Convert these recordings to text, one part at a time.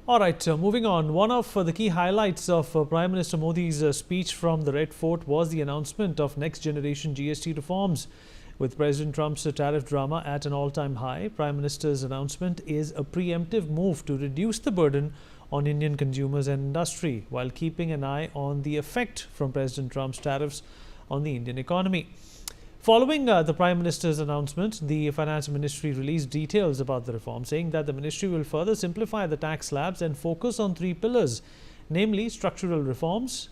All right, moving on. One of the key highlights of Prime Minister Modi's speech from the Red Fort was the announcement of next generation GST reforms. With President Trump's tariff drama at an all-time high, Prime Minister's announcement is a preemptive move to reduce the burden on Indian consumers and industry, while keeping an eye on the effect from President Trump's tariffs on the Indian economy. Following the Prime Minister's announcement, the Finance Ministry released details about the reform, saying that the ministry will further simplify the tax slabs and focus on three pillars, namely structural reforms,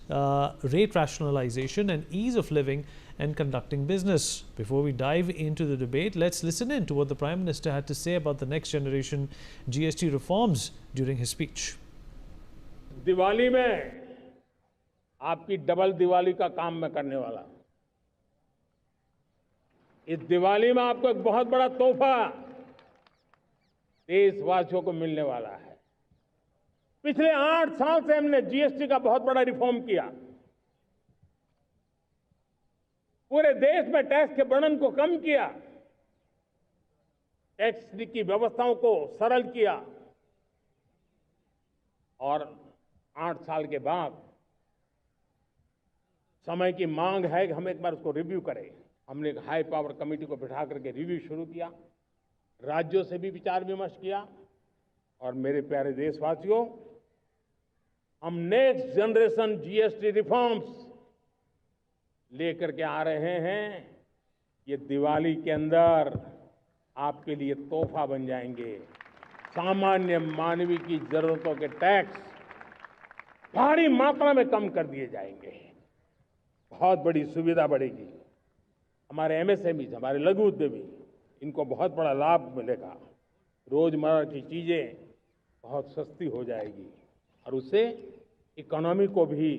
rate rationalization, and ease of living and conducting business. Before we dive into the debate, let's listen in to what the Prime Minister had to say about the next generation GST reforms during his speech. Diwali में आपकी double Diwali का काम मैं करने वाला हूं। इस दिवाली में आपको एक बहुत बड़ा तोहफा देशवासियों को मिलने वाला है। पिछले 8 साल से हमने जीएसटी का बहुत बड़ा रिफॉर्म किया। पूरे देश में टैक्स के बर्डन को कम किया, टैक्स की व्यवस्थाओं को सरल किया और 8 साल के बाद समय की मांग है कि हम एक बार उसको रिव्यू करें। हमने एक हाई पावर कमेटी को बिठा करके रिव्यू शुरू किया, राज्यों से भी विचार विमर्श किया और मेरे प्यारे देशवासियों, हम नेक्स्ट जनरेशन जीएसटी रिफॉर्म्स लेकर के आ रहे हैं। ये दिवाली के अंदर आपके लिए तोहफा बन जाएंगे। सामान्य मानवीय की जरूरतों के टैक्स भारी मात्रा में कम कर दिए जाएंगे। बहुत बड़ी सुविधा बढ़ेगी। हमारे एमएसएमई, हमारे लघु उद्यमी, इनको बहुत बड़ा लाभ मिलेगा। रोजमर्रा की चीजें बहुत सस्ती हो जाएगी और उससे इकोनॉमी को भी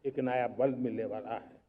एक नया बल मिलने वाला है।